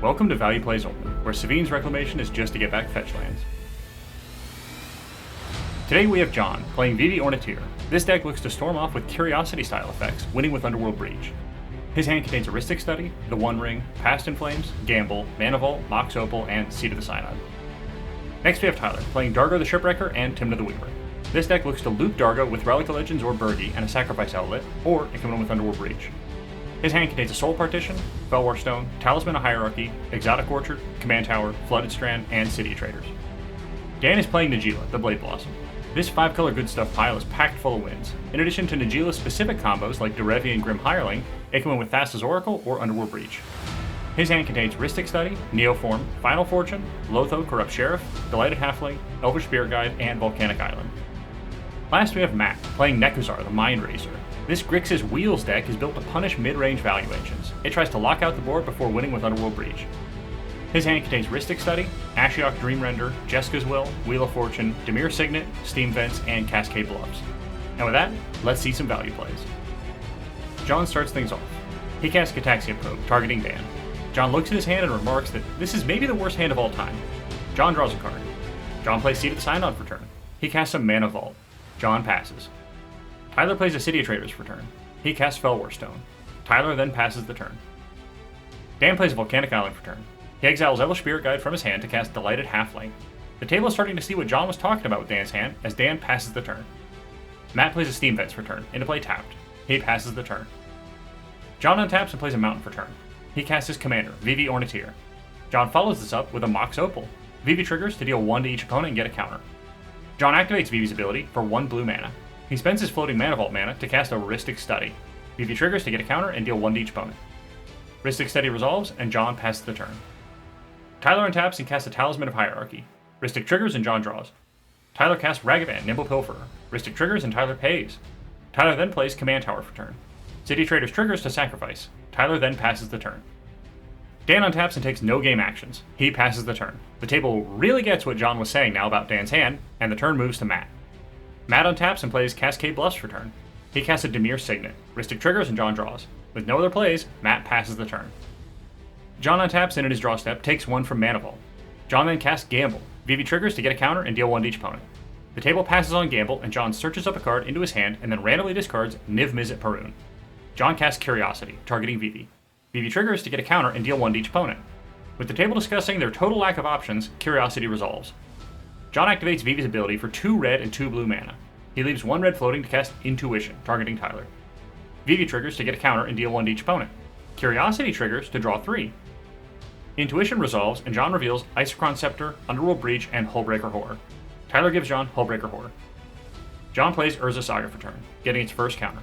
Welcome to Value Plays Only, where Savine's reclamation is just to get back fetch lands. Today we have John, playing Vivi Ornitier. This deck looks to storm off with Curiosity style effects, winning with Underworld Breach. His hand contains Aristic Study, the One Ring, Past in Flames, Gamble, Mana Vault, Mox Opal, and Seed of the Synod. Next we have Tyler, playing Dargo the Shipwrecker and Tymna the Weaver. This deck looks to loop Dargo with Relic of Legends or Burgi and a Sacrifice Outlet, or it can win with Underworld Breach. His hand contains a Soul Partition, Felwar Stone, Talisman of Hierarchy, Exotic Orchard, Command Tower, Flooded Strand, and City of Traders. Dan is playing Najeela, the Blade Blossom. This 5-color good stuff pile is packed full of wins. In addition to Najeela's specific combos like Derevi and Grim Hireling, it can win with Thassa's Oracle or Underworld Breach. His hand contains Ristic Study, Neoform, Final Fortune, Lotho, Corrupt Sheriff, Delighted Halfling, Elvish Spirit Guide, and Volcanic Island. Last we have Matt, playing Nekusar the Mindrazer. This Grixis Wheels deck is built to punish mid-range value engines. It tries to lock out the board before winning with Underworld Breach. His hand contains Ristic Study, Ashiok Dreamrender, Jeska's Will, Wheel of Fortune, Dimir Signet, Steam Vents, and Cascade Bluffs. And with that, let's see some value plays. John starts things off. He casts Gataxian Probe, targeting Dan. John looks at his hand and remarks that this is maybe the worst hand of all time. John draws a card. John plays Seed of the Synod for turn. He casts a Mana Vault. John passes. Tyler plays a City of Traders for turn. He casts Felwar Stone. Tyler then passes the turn. Dan plays a Volcanic Island for turn. He exiles Elvish Spirit Guide from his hand to cast Delighted Halfling. The table is starting to see what John was talking about with Dan's hand, as Dan passes the turn. Matt plays a Steam Vents for turn, into play tapped. He passes the turn. John untaps and plays a Mountain for turn. He casts his commander, Vivi Ornitier. John follows this up with a Mox Opal. Vivi triggers to deal 1 to each opponent and get a counter. John activates Vivi's ability for 1 blue mana. He spends his floating Mana Vault mana to cast a Ristic Study. Vivi triggers to get a counter and deal 1 to each opponent. Ristic Study resolves, and John passes the turn. Tyler untaps and casts a Talisman of Hierarchy. Ristic triggers and John draws. Tyler casts Ragavan, Nimble Pilferer. Ristic triggers and Tyler pays. Tyler then plays Command Tower for turn. City Traders triggers to sacrifice. Tyler then passes the turn. Dan untaps and takes no game actions. He passes the turn. The table really gets what John was saying now about Dan's hand, and the turn moves to Matt. Matt untaps and plays Cascade Bluffs for turn. He casts a Dimir Signet. Ristic triggers and John draws. With no other plays, Matt passes the turn. John untaps and in his draw step takes 1 from Mana Vault. John then casts Gamble. Vivi triggers to get a counter and deal 1 to each opponent. The table passes on Gamble, and John searches up a card into his hand and then randomly discards Niv Mizzet Parun. John casts Curiosity, targeting Vivi. Vivi triggers to get a counter and deal 1 to each opponent. With the table discussing their total lack of options, Curiosity resolves. John activates Vivi's ability for 2 red and 2 blue mana. He leaves 1 red floating to cast Intuition, targeting Tyler. Vivi triggers to get a counter and deal 1 to each opponent. Curiosity triggers to draw 3. Intuition resolves, and John reveals Isochron Scepter, Underworld Breach, and Hullbreaker Horror. Tyler gives John Hullbreaker Horror. John plays Urza Saga for turn, getting its first counter.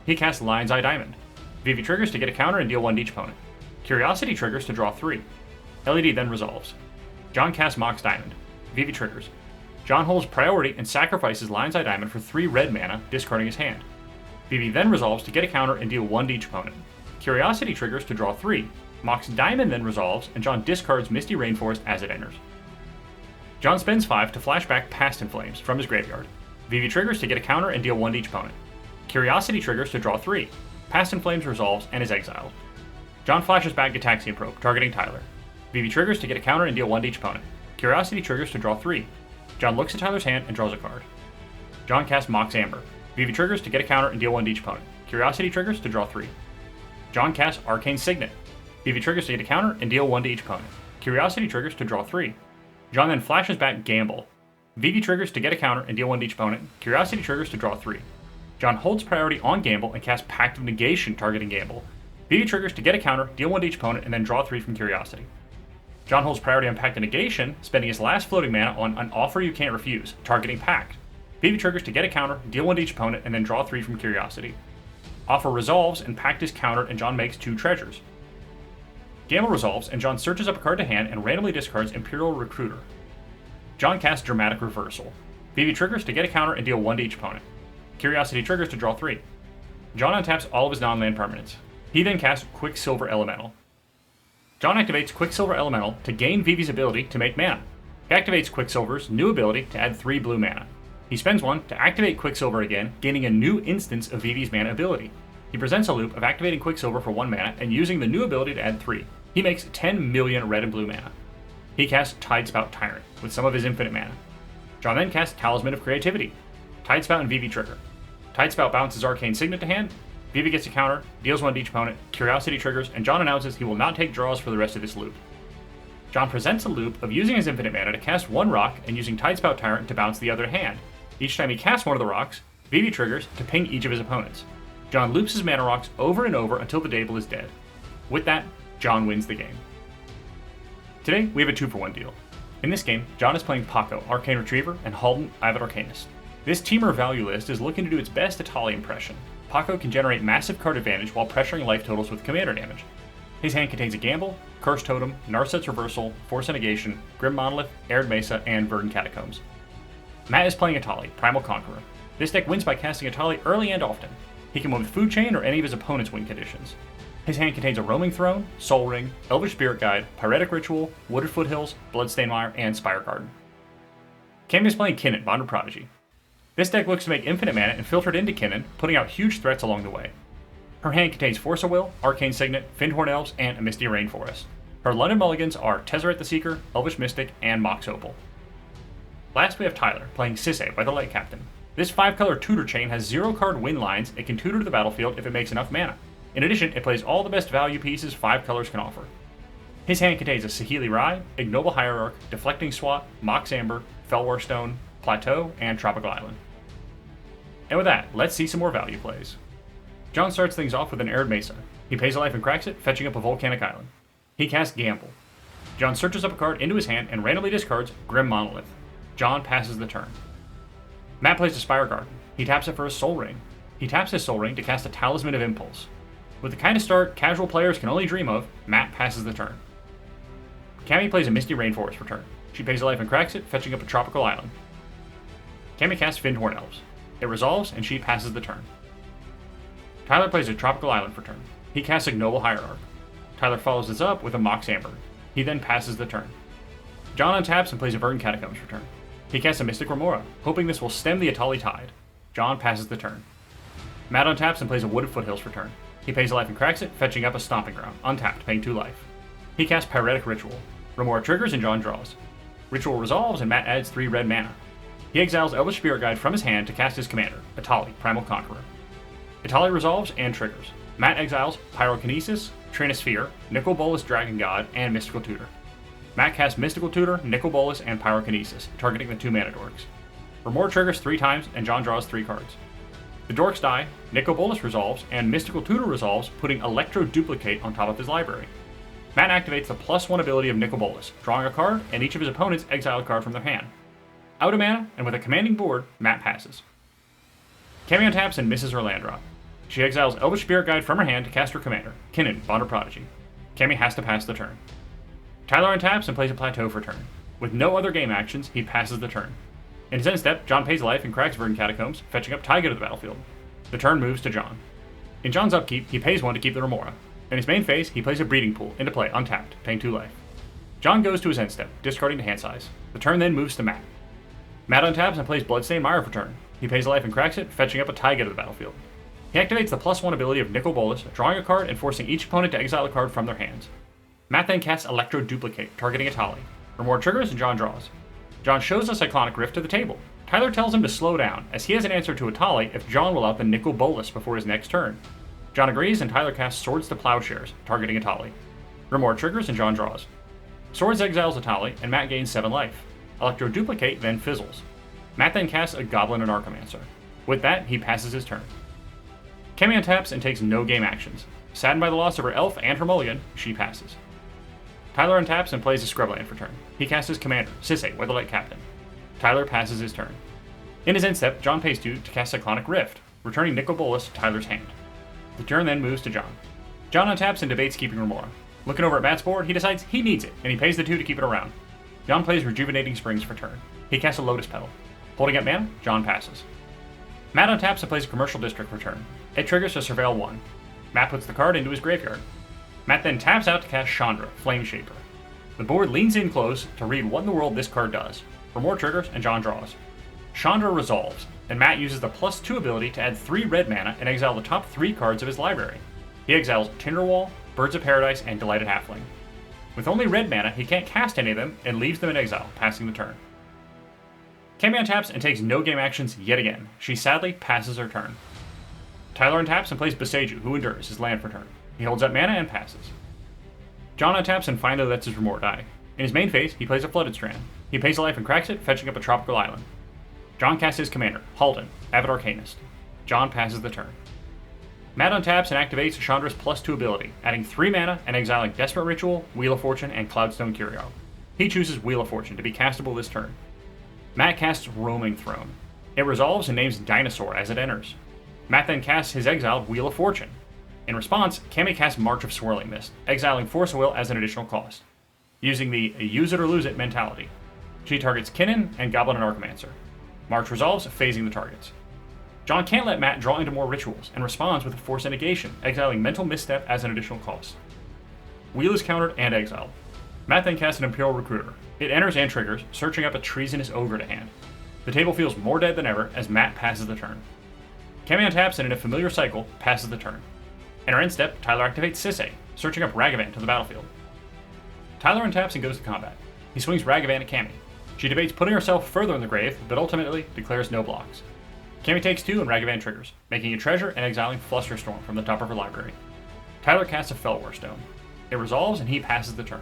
He casts Lion's Eye Diamond. Vivi triggers to get a counter and deal 1 to each opponent. Curiosity triggers to draw 3. LED then resolves. John casts Mox Diamond. Vivi triggers. John holds priority and sacrifices Lion's Eye Diamond for 3 red mana, discarding his hand. Vivi then resolves to get a counter and deal 1 to each opponent. Curiosity triggers to draw 3. Mox Diamond then resolves, and John discards Misty Rainforest as it enters. John spends 5 to flash back Past in Flames from his graveyard. Vivi triggers to get a counter and deal 1 to each opponent. Curiosity triggers to draw 3. Past in Flames resolves and is exiled. John flashes back Gataxian Probe, targeting Tyler. Vivi triggers to get a counter and deal 1 to each opponent. Curiosity triggers to draw 3. John looks at Tyler's hand and draws a card. John casts Mox Amber. Vivi triggers to get a counter and deal 1 to each opponent. Curiosity triggers to draw 3. John casts Arcane Signet. Vivi triggers to get a counter and deal 1 to each opponent. Curiosity triggers to draw 3. John then flashes back Gamble. Vivi triggers to get a counter and deal 1 to each opponent. Curiosity triggers to draw 3. John holds priority on Gamble and casts Pact of Negation, targeting Gamble. Vivi triggers to get a counter, deal 1 to each opponent, and then draw 3 from Curiosity. John holds priority on Pact of Negation, spending his last floating mana on An Offer You Can't Refuse, targeting Pact. Vivi triggers to get a counter, deal 1 to each opponent, and then draw 3 from Curiosity. Offer resolves, and Pact is countered, and John makes 2 treasures. Gamble resolves, and John searches up a card to hand and randomly discards Imperial Recruiter. John casts Dramatic Reversal. Vivi triggers to get a counter and deal 1 to each opponent. Curiosity triggers to draw 3. John untaps all of his non-land permanents. He then casts Quicksilver Elemental. John activates Quicksilver Elemental to gain Vivi's ability to make mana. He activates Quicksilver's new ability to add 3 blue mana. He spends 1 to activate Quicksilver again, gaining a new instance of Vivi's mana ability. He presents a loop of activating Quicksilver for 1 mana and using the new ability to add 3. He makes 10 million red and blue mana. He casts Tidespout Tyrant with some of his infinite mana. John then casts Talisman of Creativity. Tidespout and Vivi trigger. Tidespout bounces Arcane Signet to hand, Vivi gets a counter, deals 1 to each opponent, Curiosity triggers, and John announces he will not take draws for the rest of this loop. John presents a loop of using his infinite mana to cast 1 rock and using Tidespout Tyrant to bounce the other hand. Each time he casts one of the rocks, Vivi triggers to ping each of his opponents. John loops his mana rocks over and over until the Dable is dead. With that, John wins the game. Today, we have a 2-for-1 deal. In this game, John is playing Paco, Arcane Retriever, and Halden, Avid Arcanist. This teamer value list is looking to do its best Atali impression. Paco can generate massive card advantage while pressuring life totals with commander damage. His hand contains a Gamble, Curse Totem, Narset's Reversal, Force of Negation, Grim Monolith, Arid Mesa, and Verdant Catacombs. Matt is playing Atali, Primal Conqueror. This deck wins by casting Atali early and often. He can win with Food Chain or any of his opponent's win conditions. His hand contains a Roaming Throne, Soul Ring, Elvish Spirit Guide, Pyretic Ritual, Wooded Foothills, Bloodstained Mire, and Spire Garden. Cami is playing Kinnan, Bond of Prodigy. This deck looks to make infinite mana and filter it into Kinnan, putting out huge threats along the way. Her hand contains Force of Will, Arcane Signet, Fyndhorn Elves, and a Misty Rainforest. Her London mulligans are Tezzeret the Seeker, Elvish Mystic, and Mox Opal. Last we have Tyler, playing Sisay by the Light Captain. This 5-color tutor chain has 0-card win lines and can tutor to the battlefield if it makes enough mana. In addition, it plays all the best value pieces 5 colors can offer. His hand contains a Saheeli Rai, Ignoble Hierarch, Deflecting Swat, Mox Amber, Felwar Stone, Plateau, and Tropical Island. And with that, let's see some more value plays. John starts things off with an Arid Mesa. He pays a life and cracks it, fetching up a Volcanic Island. He casts Gamble. John searches up a card into his hand and randomly discards Grim Monolith. John passes the turn. Matt plays a Spire Garden. He taps it for a Soul Ring. He taps his Soul Ring to cast a Talisman of Impulse. With the kind of start casual players can only dream of, Matt passes the turn. Cammy plays a Misty Rainforest for turn. She pays a life and cracks it, fetching up a Tropical Island. Cammy casts Fyndhorn Elves. It resolves, and she passes the turn. Tyler plays a Tropical Island for turn. He casts Ignoble Hierarch. Tyler follows this up with a Mox Amber. He then passes the turn. John untaps and plays a Verdant Catacombs for turn. He casts a Mystic Remora, hoping this will stem the Atali tide. John passes the turn. Matt untaps and plays a Wooded Foothills for turn. He pays a life and cracks it, fetching up a Stomping Ground, untapped, paying 2 life. He casts Pyretic Ritual. Remora triggers and John draws. Ritual resolves and Matt adds 3 red mana. He exiles Elvish Spirit Guide from his hand to cast his commander, Atali, Primal Conqueror. Atali resolves and triggers. Matt exiles Pyrokinesis, Trinosphere, Nicol Bolas Dragon God, and Mystical Tutor. Matt casts Mystical Tutor, Nicol Bolas, and Pyrokinesis, targeting the 2 mana dorks. Remora triggers 3 times, and John draws 3 cards. The dorks die, Nicol Bolas resolves, and Mystical Tutor resolves, putting Electro Duplicate on top of his library. Matt activates the +1 ability of Nicol Bolas, drawing a card, and each of his opponents exile a card from their hand. Out of mana, and with a commanding board, Matt passes. Cammy untaps and misses her land drop. She exiles Elvish Spirit Guide from her hand to cast her commander, Kinnan, Bond of Prodigy. Cammy has to pass the turn. Tyler untaps and plays a Plateau for turn. With no other game actions, he passes the turn. In his end step, John pays life and cracks Verdant Catacombs, fetching up Taiga to the battlefield. The turn moves to John. In John's upkeep, he pays 1 to keep the Remora. In his main phase, he plays a Breeding Pool into play, untapped, paying 2 life. John goes to his end step, discarding to hand size. The turn then moves to Matt. Matt untaps and plays Bloodstained Mire for turn. He pays a life and cracks it, fetching up a Taiga to the battlefield. He activates the +1 ability of Nicol Bolas, drawing a card and forcing each opponent to exile a card from their hands. Matt then casts Electro Duplicate, targeting Atali. Remora triggers and John draws. John shows a Cyclonic Rift to the table. Tyler tells him to slow down, as he has an answer to Atali if John will out the Nicol Bolas before his next turn. John agrees and Tyler casts Swords to Plowshares, targeting Atali. Remora triggers and John draws. Swords exiles Atali, and Matt gains 7 life. Electro Duplicate then fizzles. Matt then casts a Goblin and Archomancer. With that, he passes his turn. Cammy untaps and takes no game actions. Saddened by the loss of her elf and her mulligan, she passes. Tyler untaps and plays a Scrubland for turn. He casts his commander, Sisay, Weatherlight Captain. Tyler passes his turn. In his end step, John pays 2 to cast Cyclonic Rift, returning Nicol Bolas to Tyler's hand. The turn then moves to John. John untaps and debates keeping Remora. Looking over at Matt's board, he decides he needs it, and he pays the 2 to keep it around. John plays Rejuvenating Springs for turn. He casts a Lotus Petal. Holding up mana, John passes. Matt untaps and plays a Commercial District for turn. It triggers to Surveil 1. Matt puts the card into his graveyard. Matt then taps out to cast Chandra, Flame Shaper. The board leans in close to read what in the world this card does. Remora triggers and John draws. Chandra resolves, and Matt uses the +2 ability to add 3 red mana and exile the top 3 cards of his library. He exiles Tinderwall, Birds of Paradise, and Delighted Halfling. With only red mana, he can't cast any of them and leaves them in exile, passing the turn. Cammy untaps and takes no game actions yet again. She sadly passes her turn. Tyler untaps and plays Boseiju, who endures his land for turn. He holds up mana and passes. John untaps and finally lets his Remore die. In his main phase, he plays a Flooded Strand. He pays a life and cracks it, fetching up a tropical island. John casts his commander, Halden, Avid Arcanist. John passes the turn. Matt untaps and activates Chandra's +2 ability, adding 3 mana and exiling Desperate Ritual, Wheel of Fortune, and Cloudstone Curio. He chooses Wheel of Fortune to be castable this turn. Matt casts Roaming Throne. It resolves and names Dinosaur as it enters. Matt then casts his exiled Wheel of Fortune. In response, Cammy casts March of Swirling Mist, exiling Force of Will as an additional cost, using the use it or lose it mentality. She targets Kinnan and Goblin and Archmancer. March resolves, phasing the targets. John can't let Matt draw into more rituals, and responds with a Force of Negation, exiling Mental Misstep as an additional cost. Wheel is countered and exiled. Matt then casts an Imperial Recruiter. It enters and triggers, searching up a Treasonous Ogre to hand. The table feels more dead than ever as Matt passes the turn. Cammy untaps and in a familiar cycle, passes the turn. In her end step, Tyler activates Sisay, searching up Ragavan to the battlefield. Tyler untaps and goes to combat. He swings Ragavan at Cammy. She debates putting herself further in the grave, but ultimately declares no blocks. Cammy takes 2 and Ragavan triggers, making a treasure and exiling Flusterstorm from the top of her library. Tyler casts a Felwar Stone. It resolves and he passes the turn.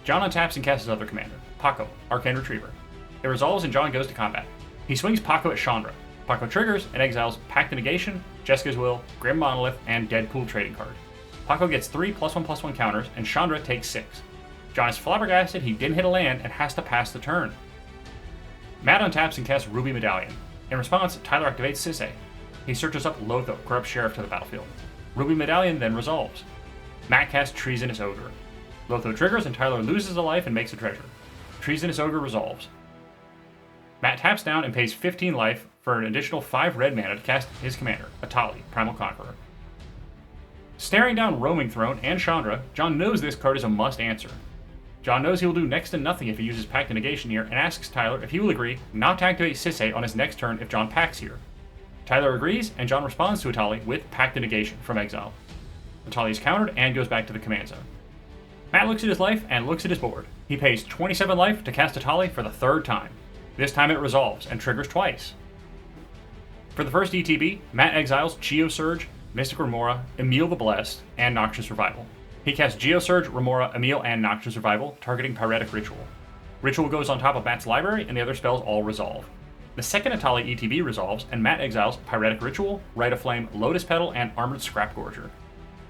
John untaps and casts his other commander, Paco, Arcane Retriever. It resolves and John goes to combat. He swings Paco at Chandra. Paco triggers and exiles Pact of Negation, Jessica's Will, Grim Monolith, and Deadpool trading card. Paco gets 3 +1/+1 counters and Chandra takes 6. John is flabbergasted he didn't hit a land and has to pass the turn. Matt untaps and casts Ruby Medallion. In response, Tyler activates Sisay. He searches up Lotho, Corrupt Sheriff, to the battlefield. Ruby Medallion then resolves. Matt casts Treasonous Ogre. Lotho triggers and Tyler loses a life and makes a treasure. Treasonous Ogre resolves. Matt taps down and pays 15 life for an additional 5 red mana to cast his commander, Atali, Primal Conqueror. Staring down Roaming Throne and Chandra, John knows this card is a must answer. John knows he will do next to nothing if he uses Pact of Negation here and asks Tyler if he will agree not to activate Sisay on his next turn if John packs here. Tyler agrees, and John responds to Atali with Pact of Negation from exile. Atali is countered and goes back to the command zone. Matt looks at his life and looks at his board. He pays 27 life to cast Atali for the 3rd time. This time it resolves and triggers twice. For the first ETB, Matt exiles Geosurge, Mystic Remora, Emil the Blessed, and Noxious Revival. He casts Geosurge, Remora, Emil, and Noxious Revival, targeting Pyretic Ritual. Ritual goes on top of Matt's library, and the other spells all resolve. The second Atali ETB resolves, and Matt exiles Pyretic Ritual, Rite of Flame, Lotus Petal, and Armored Scrapgorger.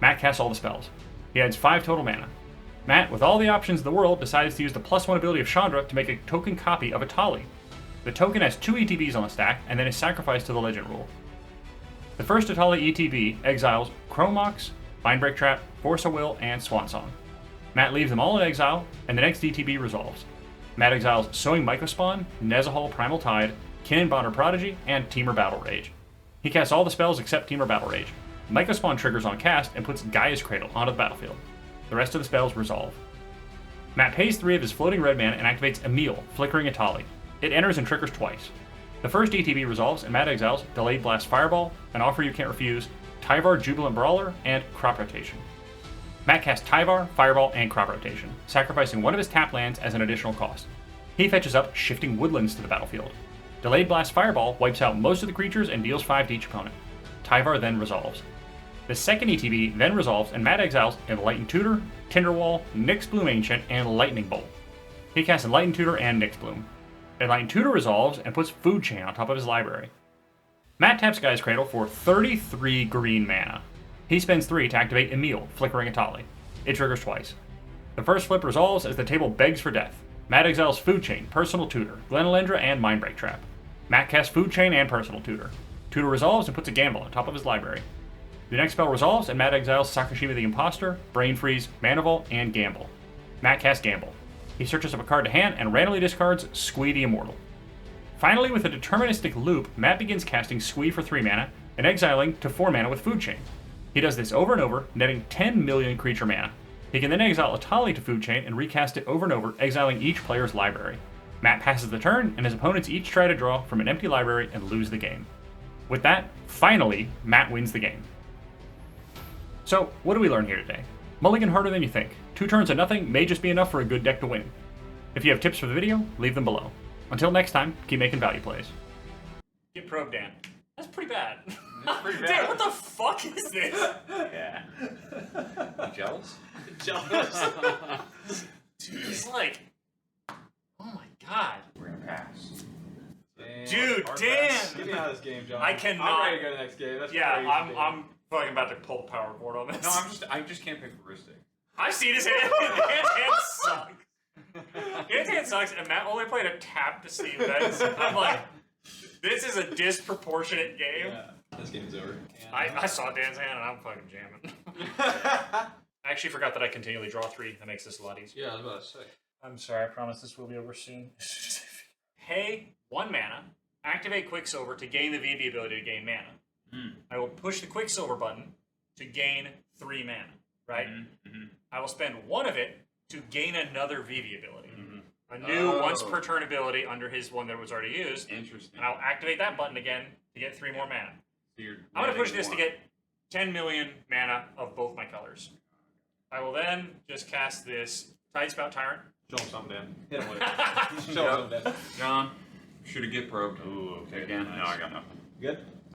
Matt casts all the spells. He adds 5 total mana. Matt, with all the options in the world, decides to use the +1 ability of Chandra to make a token copy of Atali. The token has 2 ETBs on the stack, and then is sacrificed to the Legend rule. The first Atali ETB exiles Chromox, Mindbreak Trap, Force of Will, and Swansong. Matt leaves them all in exile, and the next ETB resolves. Matt exiles Sowing Mycospawn, Nezahal Primal Tide, Kinnan Bonner Prodigy, and Temur Battle Rage. He casts all the spells except Temur Battle Rage. Mycospawn triggers on cast and puts Gaia's Cradle onto the battlefield. The rest of the spells resolve. Matt pays 3 of his floating red mana and activates Emil, Flickering Atali. It enters and triggers twice. The first ETB resolves, and Matt exiles Delayed Blast Fireball, An Offer You Can't Refuse, Tyvar Jubilant Brawler, and Crop Rotation. Matt casts Tyvar, Fireball, and Crop Rotation, sacrificing one of his tap lands as an additional cost. He fetches up Shifting Woodlands to the battlefield. Delayed Blast Fireball wipes out most of the creatures and deals 5 to each opponent. Tyvar then resolves. The second ETB then resolves, and Matt exiles Enlightened Tutor, Tinderwall, Nyxbloom Ancient, and Lightning Bolt. He casts Enlightened Tutor and Nyxbloom. Enlightened Tutor resolves and puts Food Chain on top of his library. Matt taps Gaia's Cradle for 33 green mana. He spends 3 to activate Emil, Flickering Atali. It triggers twice. The first flip resolves as the table begs for death. Matt exiles Food Chain, Personal Tutor, Glenelendra, and Mindbreak Trap. Matt casts Food Chain and Personal Tutor. Tutor resolves and puts a Gamble on top of his library. The next spell resolves, and Matt exiles Sakashima the Imposter, Brain Freeze, Mana Vault, and Gamble. Matt casts Gamble. He searches up a card to hand and randomly discards Squee the Immortal. Finally, with a deterministic loop, Matt begins casting Squee for 3 mana and exiling to 4 mana with Food Chain. He does this over and over, netting 10 million creature mana. He can then exile Atali to Food Chain and recast it over and over, exiling each player's library. Matt passes the turn, and his opponents each try to draw from an empty library and lose the game. With that, finally, Matt wins the game. So, what do we learn here today? Mulligan harder than you think. 2 turns of nothing may just be enough for a good deck to win. If you have tips for the video, leave them below. Until next time, keep making value plays. Get probed, Dan. That's pretty bad. That's pretty bad. Dan, what the fuck is this? Yeah. You jealous? Jealous. Dude, he's like... Oh my god. We're gonna pass. Dude, Hard Dan! pass. Get me out of this game, John. I cannot... I'm ready to go to the next game. That's Yeah, crazy, dude. I'm fucking about to pull the power board on this. No, I just can't pick heuristic. I've seen his hand. His hand sucks. His hand sucks, and Matt only played a tap to Steam decks. I'm like, this is a disproportionate game. Yeah. This game's over. I saw Dan's hand, and I'm fucking jamming. I actually forgot that I continually draw 3. That makes this a lot easier. Yeah, I was about to say. I'm sorry, I promise this will be over soon. Pay 1 mana, activate Quicksilver to gain the Vivi ability to gain mana. I will push the Quicksilver button to gain 3 mana, right? I will spend 1 of it to gain another Vivi ability. A new once per turn ability under his one that was already used. Interesting. And I'll activate that button again to get 3 more mana. So I'm going to push this to get 10 million mana of both my colors. I will then just cast this Tidespout Tyrant. Show him something, Dan. Hit him with it. Show him something, Dan. John, should have get probed. Ooh, okay. Again? No, I got nothing. Good?